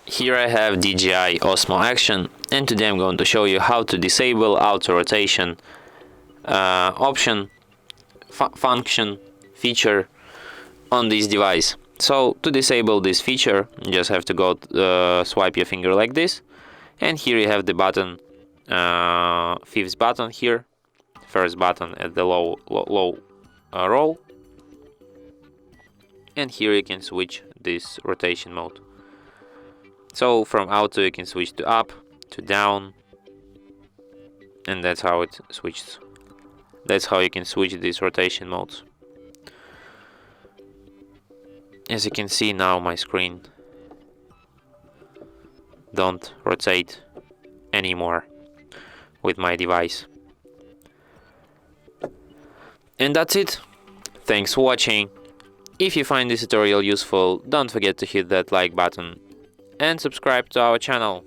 Here I have DJI OSMO ACTION, and today I'm going to show you how to disable auto rotation option, function, feature on this device. So to disable this feature, you just have to go swipe your finger like this, and here you have the button, fifth button here, first button at the low roll, and here you can switch this rotation mode. So from auto you can switch to up, to down, and that's how it switches. That's how you can switch these rotation modes. As you can see now, my screen don't rotate anymore with my device. And that's it. Thanks for watching. If you find this tutorial useful, don't forget to hit that like button and subscribe to our channel.